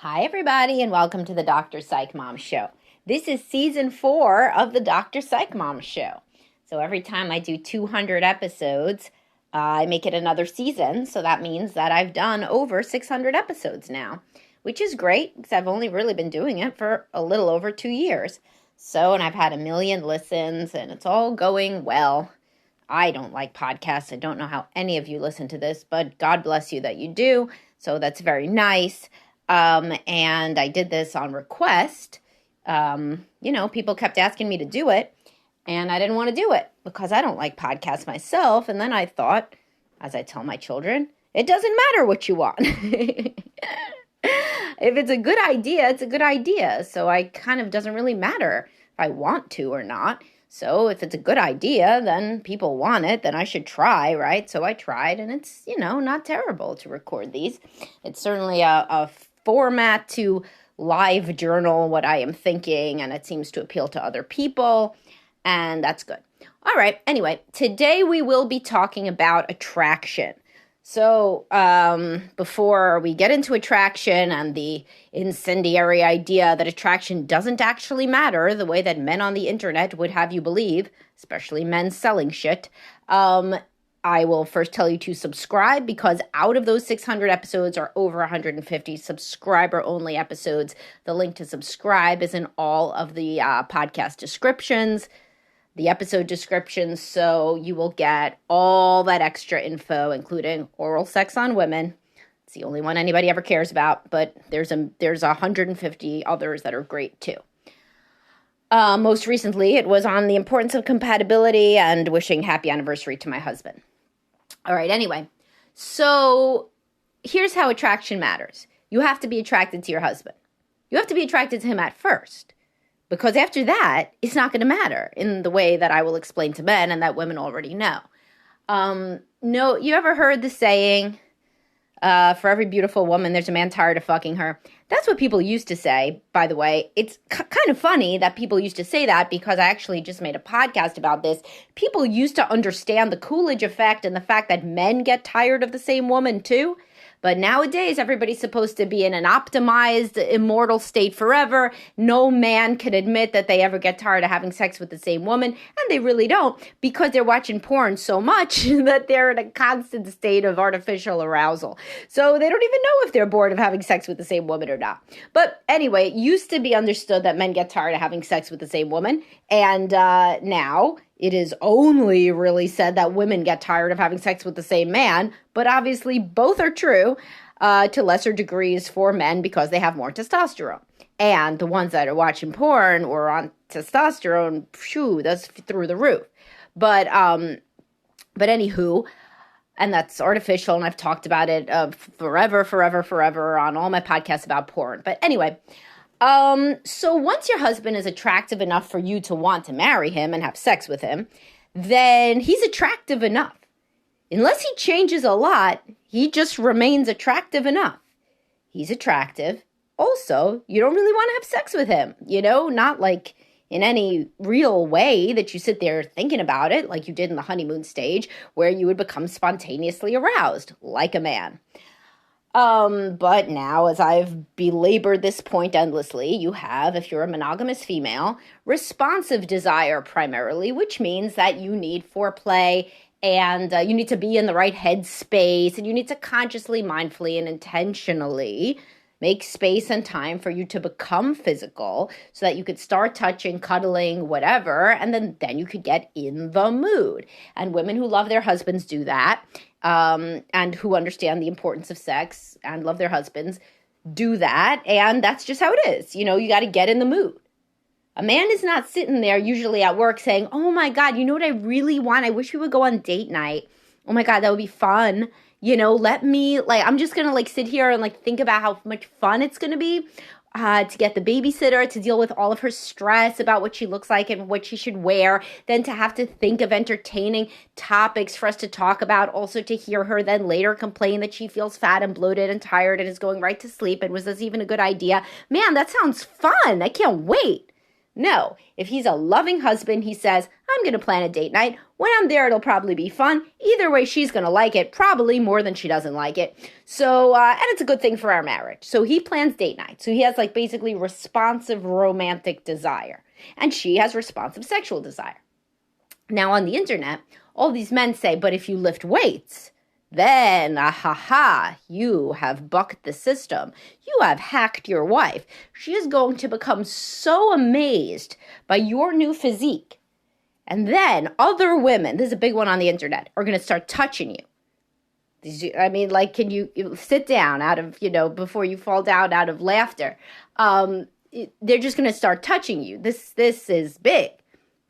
Hi, everybody, and welcome to the Dr. Psych Mom Show. This is season 4 of the Dr. Psych Mom Show. So every time I do 200 episodes, I make it another season. So that means that I've done over 600 episodes now, which is great because I've only really been doing it for a little over 2 years. And I've had 1 million listens, and it's all going well. I don't like podcasts. I don't know how any of you listen to this, but God bless you that you do. So that's very nice. And I did this on request. People kept asking me to do it, and I didn't want to do it because I don't like podcasts myself. And then I thought, as I tell my children, it doesn't matter what you want. If it's a good idea, it's a good idea. So I kind of doesn't really matter if I want to or not. So if it's a good idea, then people want it, then I should try, right? So I tried, and it's, not terrible to record these. It's certainly a format to live journal what I am thinking, and it seems to appeal to other people, and that's good. All right, anyway, today we will be talking about attraction. So before we get into attraction and the incendiary idea that attraction doesn't actually matter the way that men on the internet would have you believe, especially men selling shit, I will first tell you to subscribe because out of those 600 episodes are over 150 subscriber-only episodes. The link to subscribe is in all of the podcast descriptions, the episode descriptions, so you will get all that extra info, including oral sex on women. It's the only one anybody ever cares about, but there's 150 others that are great too. Most recently, it was on the importance of compatibility and wishing happy anniversary to my husband. All right, anyway, so here's how attraction matters. You have to be attracted to your husband. You have to be attracted to him at first, because after that, it's not going to matter in the way that I will explain to men and that women already know. No, you ever heard the saying, for every beautiful woman, there's a man tired of fucking her? That's what people used to say, by the way. It's kind of funny that people used to say that because I actually just made a podcast about this. People used to understand the Coolidge effect and the fact that men get tired of the same woman too. But nowadays, everybody's supposed to be in an optimized, immortal state forever. No man can admit that they ever get tired of having sex with the same woman, and they really don't, because they're watching porn so much that they're in a constant state of artificial arousal. So they don't even know if they're bored of having sex with the same woman or not. But anyway, it used to be understood that men get tired of having sex with the same woman, and now it is only really said that women get tired of having sex with the same man, but obviously both are true to lesser degrees for men because they have more testosterone. And the ones that are watching porn or on testosterone, phew, that's through the roof. But anywho, and that's artificial, and I've talked about it forever on all my podcasts about porn. But anyway, so once your husband is attractive enough for you to want to marry him and have sex with him, then he's attractive enough. Unless he changes a lot, he just remains attractive enough. He's attractive. Also, you don't really want to have sex with him, not like in any real way that you sit there thinking about it like you did in the honeymoon stage where you would become spontaneously aroused like a man. But now, as I've belabored this point endlessly, you have, if you're a monogamous female, responsive desire primarily, which means that you need foreplay and you need to be in the right headspace and you need to consciously, mindfully, and intentionally make space and time for you to become physical so that you could start touching, cuddling, whatever, and then you could get in the mood. And women who love their husbands do that. And who understand the importance of sex and love their husbands do that. And that's just how it is. You got to get in the mood. A man is not sitting there usually at work saying, oh my God, you know what I really want? I wish we would go on date night. Oh my God, that would be fun. Let me, I'm just going to sit here and think about how much fun it's going to be. To get the babysitter to deal with all of her stress about what she looks like and what she should wear, then to have to think of entertaining topics for us to talk about, also to hear her then later complain that she feels fat and bloated and tired and is going right to sleep and was this even a good idea? Man, that sounds fun. I can't wait. No, if he's a loving husband, he says, I'm going to plan a date night. When I'm there, it'll probably be fun. Either way, she's going to like it, probably more than she doesn't like it. So, and it's a good thing for our marriage. So he plans date night. So he has like basically responsive romantic desire. And she has responsive sexual desire. Now on the internet, all these men say, but if you lift weights, then, you have bucked the system. You have hacked your wife. She is going to become so amazed by your new physique. And then other women, this is a big one on the internet, are going to start touching you. I mean, like, can you sit down out of, before you fall down out of laughter? They're just going to start touching you. This is big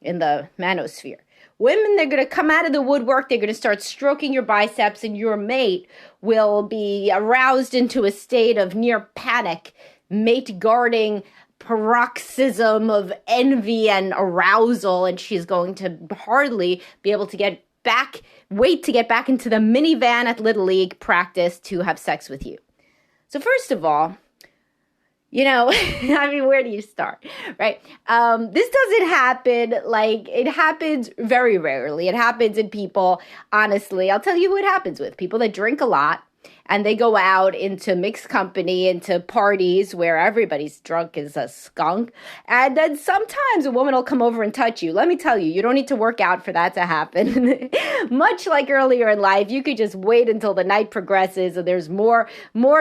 in the manosphere. Women, they're going to come out of the woodwork. They're going to start stroking your biceps, and your mate will be aroused into a state of near panic, mate-guarding paroxysm of envy and arousal, and she's going to hardly be able to wait to get back into the minivan at Little League practice to have sex with you. So first of all, I mean, where do you start, right? This doesn't happen, it happens very rarely. It happens in people, honestly. I'll tell you who it happens with. People that drink a lot, and they go out into mixed company, into parties where everybody's drunk as a skunk. And then sometimes a woman will come over and touch you. Let me tell you, you don't need to work out for that to happen. Much like earlier in life, you could just wait until the night progresses and there's more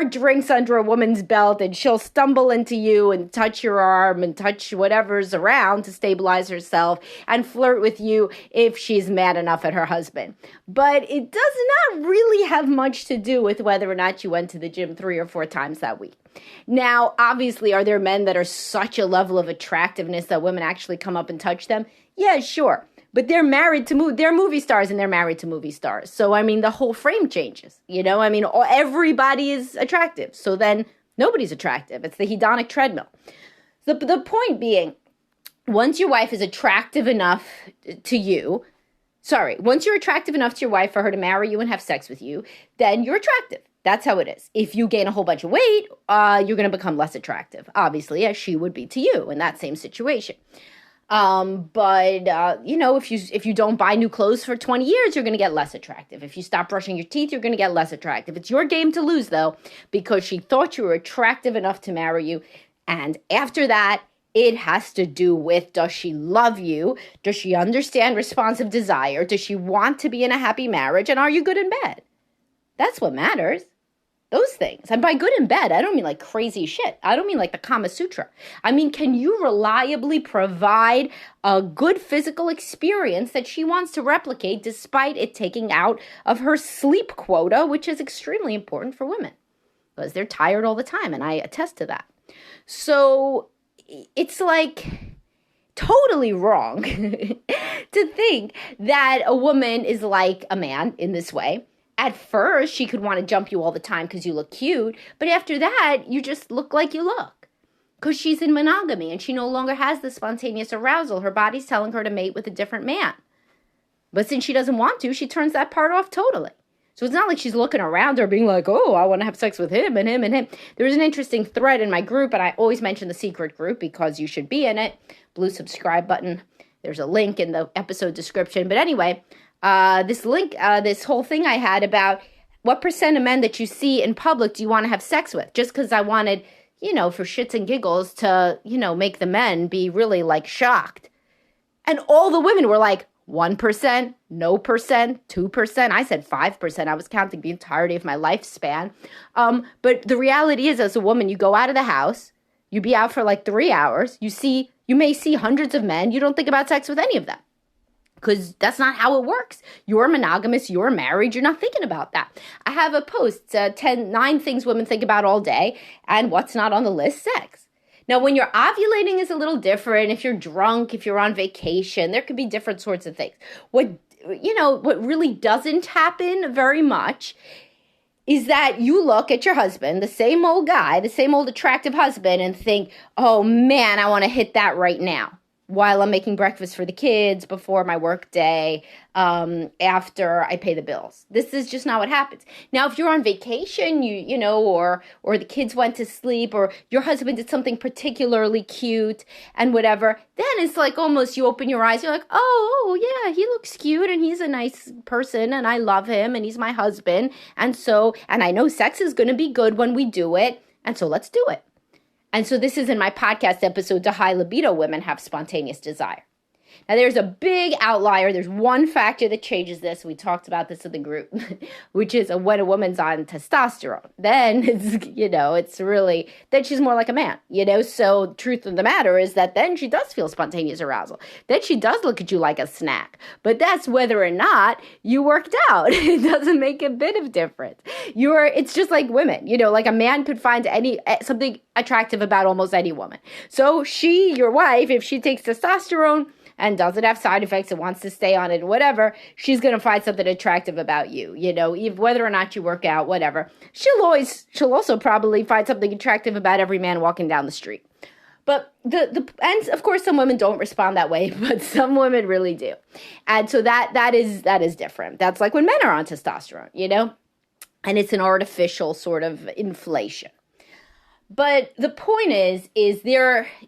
drinks under a woman's belt, and she'll stumble into you and touch your arm and touch whatever's around to stabilize herself and flirt with you if she's mad enough at her husband. But it does not really have much to do with whether or not you went to the gym 3 or 4 times that week. Now, obviously, are there men that are such a level of attractiveness that women actually come up and touch them? Yeah, sure. But they're married to they're movie stars, and they're married to movie stars. So, I mean, the whole frame changes. Everybody is attractive. So then nobody's attractive. It's the hedonic treadmill. The point being, once your wife is attractive enough to you, once you're attractive enough to your wife for her to marry you and have sex with you, then you're attractive. That's how it is. If you gain a whole bunch of weight, you're going to become less attractive, obviously, as she would be to you in that same situation. If you don't buy new clothes for 20 years, you're going to get less attractive. If you stop brushing your teeth, you're going to get less attractive. It's your game to lose, though, because she thought you were attractive enough to marry you. And after that, it has to do with, does she love you? Does she understand responsive desire? Does she want to be in a happy marriage? And are you good in bed? That's what matters. Those things. And by good in bed, I don't mean like crazy shit. I don't mean like the Kama Sutra. I mean, can you reliably provide a good physical experience that she wants to replicate despite it taking out of her sleep quota, which is extremely important for women because they're tired all the time, and I attest to that. So it's like totally wrong to think that a woman is like a man in this way. At first, she could want to jump you all the time because you look cute. But after that, you just look like you look. Because she's in monogamy and she no longer has the spontaneous arousal. Her body's telling her to mate with a different man. But since she doesn't want to, she turns that part off totally. So it's not like she's looking around her being like, oh, I want to have sex with him and him and him. There was an interesting thread in my group, and I always mention the secret group because you should be in it. Blue subscribe button. There's a link in the episode description. But anyway, this whole thing I had about what percent of men that you see in public do you want to have sex with? Just because I wanted, for shits and giggles to, make the men be really like shocked. And all the women were like, 1%, no percent, 2%. I said 5%. I was counting the entirety of my lifespan. But the reality is, as a woman, you go out of the house, you be out for like 3 hours, you may see hundreds of men, you don't think about sex with any of them. Because that's not how it works. You're monogamous, you're married, you're not thinking about that. I have a post, 9 things women think about all day, and what's not on the list, sex. Now, when you're ovulating is a little different. If you're drunk, if you're on vacation, there could be different sorts of things. What really doesn't happen very much is that you look at your husband, the same old guy, the same old attractive husband, and think, oh man, I want to hit that right now. while I'm making breakfast for the kids, before my work day, after I pay the bills. This is just not what happens. Now, if you're on vacation, you know, or the kids went to sleep, or your husband did something particularly cute and whatever, then it's like almost you open your eyes, you're like, oh yeah, he looks cute and he's a nice person and I love him and he's my husband. And I know sex is going to be good when we do it. And so let's do it. And so this is in my podcast episode, Do High Libido Women Have Spontaneous Desire? Now, there's a big outlier. There's one factor that changes this. We talked about this in the group, which is when a woman's on testosterone. Then then she's more like a man, So truth of the matter is that then she does feel spontaneous arousal. Then she does look at you like a snack. But that's whether or not you worked out. It doesn't make a bit of difference. It's just like women, like a man could find something attractive about almost any woman. So your wife, if she takes testosterone and doesn't have side effects and wants to stay on it, whatever, she's going to find something attractive about you, whether or not you work out, whatever. She'll also probably find something attractive about every man walking down the street. But and of course some women don't respond that way, but some women really do. And so that is different. That's like when men are on testosterone, and it's an artificial sort of inflation. But the point is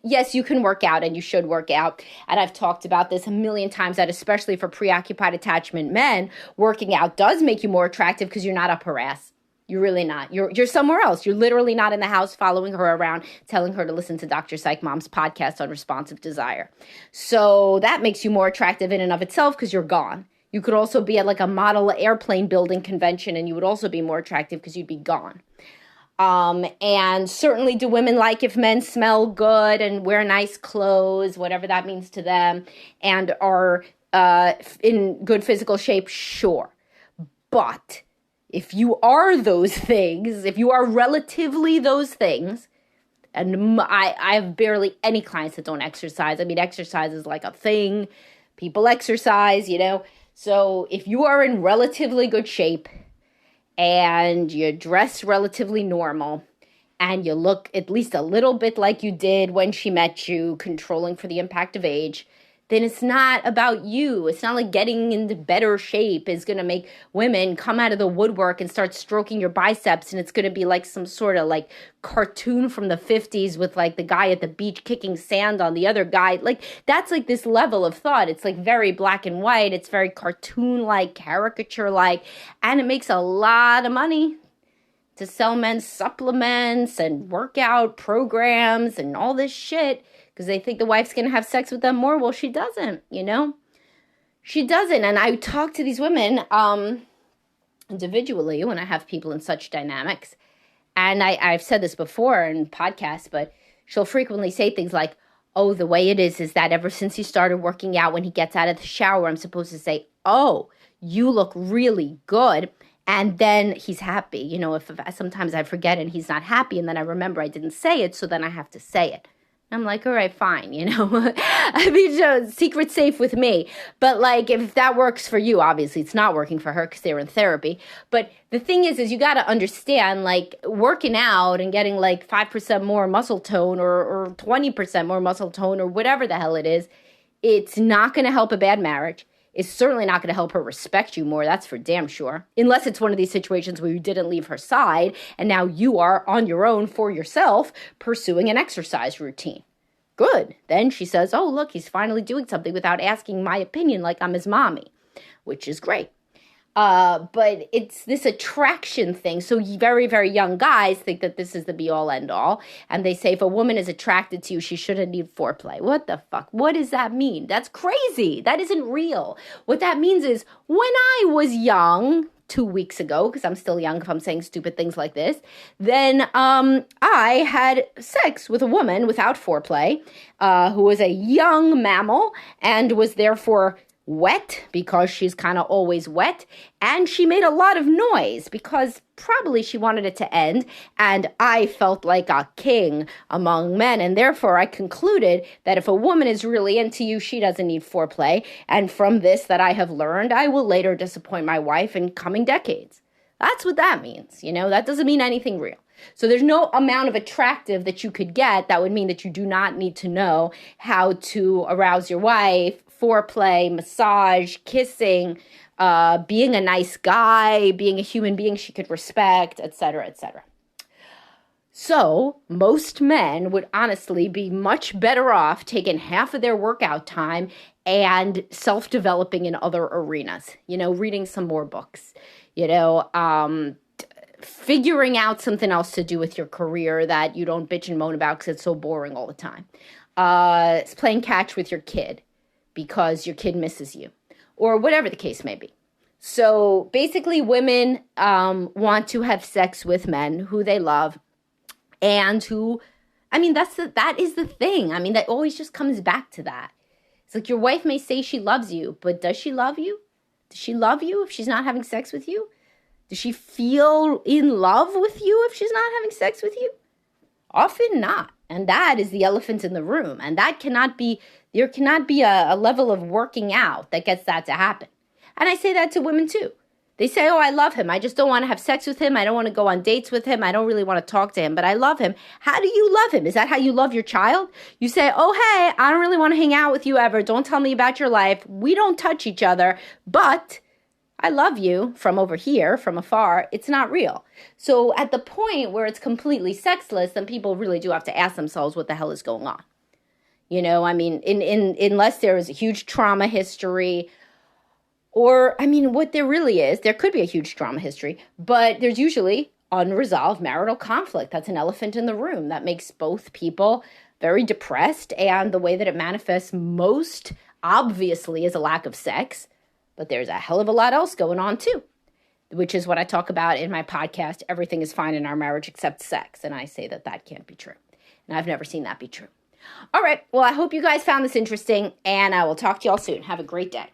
yes, you can work out and you should work out. And I've talked about this a million times, that especially for preoccupied attachment men, working out does make you more attractive because you're not up her ass. You're really not. You're somewhere else. You're literally not in the house following her around, telling her to listen to Dr. Psych Mom's podcast on responsive desire. So that makes you more attractive in and of itself because you're gone. You could also be at like a model airplane building convention and you would also be more attractive because you'd be gone. And certainly do women like if men smell good and wear nice clothes, whatever that means to them, and are in good physical shape? Sure. But if you are those things, if you are relatively those things, and I have barely any clients that don't exercise. I mean, exercise is like a thing. People exercise, So if you are in relatively good shape, and you dress relatively normal, and you look at least a little bit like you did when she met you, controlling for the impact of age, then it's not about you. It's not like getting into better shape is going to make women come out of the woodwork and start stroking your biceps, and it's going to be like some sort of like cartoon from the 50s with like the guy at the beach kicking sand on the other guy. Like that's like this level of thought. It's like very black and white. It's very cartoon-like, caricature-like, and it makes a lot of money to sell men's supplements and workout programs and all this shit, because they think the wife's going to have sex with them more. Well, she doesn't, She doesn't. And I talk to these women individually when I have people in such dynamics. And I've said this before in podcasts, but she'll frequently say things like, oh, the way it is that ever since he started working out, when he gets out of the shower, I'm supposed to say, oh, you look really good. And then he's happy. If sometimes I forget and he's not happy, and then I remember I didn't say it, so then I have to say it. I'm like, all right, fine, I mean, secret's safe with me. But like, if that works for you, obviously it's not working for her because they were in therapy. But the thing is you got to understand, like, working out and getting like 5% more muscle tone or 20% more muscle tone or whatever the hell it is, it's not going to help a bad marriage. It's certainly not going to help her respect you more. That's for damn sure. Unless it's one of these situations where you didn't leave her side and now you are on your own for yourself pursuing an exercise routine. Good. Then she says, oh, look, he's finally doing something without asking my opinion like I'm his mommy, which is great. But it's this attraction thing. So very, very young guys think that this is the be-all, end-all. And they say if a woman is attracted to you, she shouldn't need foreplay. What the fuck? What does that mean? That's crazy. That isn't real. What that means is when I was young, 2 weeks ago, because I'm still young if I'm saying stupid things like this, then I had sex with a woman without foreplay, who was a young mammal and was therefore wet because she's kind of always wet, and she made a lot of noise because probably she wanted it to end, and I felt like a king among men, and therefore I concluded that if a woman is really into you, she doesn't need foreplay, and from this that I have learned, I will later disappoint my wife in coming decades. That's what that means, That doesn't mean anything real. So there's no amount of attractive that you could get that would mean that you do not need to know how to arouse your wife, foreplay, massage, kissing, being a nice guy, being a human being she could respect, etc., etc. So most men would honestly be much better off taking half of their workout time and self-developing in other arenas, reading some more books, figuring out something else to do with your career that you don't bitch and moan about because it's so boring all the time. Playing catch with your kid because your kid misses you, or whatever the case may be. So basically women want to have sex with men who they love and who, that is the thing. That always just comes back to that. It's like your wife may say she loves you, but does she love you? Does she love you if she's not having sex with you? Does she feel in love with you if she's not having sex with you? Often not. And that is the elephant in the room. And there cannot be a level of working out that gets that to happen. And I say that to women too. They say, oh, I love him. I just don't want to have sex with him. I don't want to go on dates with him. I don't really want to talk to him, but I love him. How do you love him? Is that how you love your child? You say, oh, hey, I don't really want to hang out with you ever. Don't tell me about your life. We don't touch each other, but I love you from over here, from afar. It's not real. So at the point where it's completely sexless, then people really do have to ask themselves what the hell is going on. Unless there is a huge trauma history, or, what there really is, there could be a huge trauma history, but there's usually unresolved marital conflict. That's an elephant in the room that makes both people very depressed, and the way that it manifests most obviously is a lack of sex, but there's a hell of a lot else going on too, which is what I talk about in my podcast, Everything is Fine in Our Marriage Except Sex, and I say that can't be true, and I've never seen that be true. All right, well, I hope you guys found this interesting, and I will talk to y'all soon. Have a great day.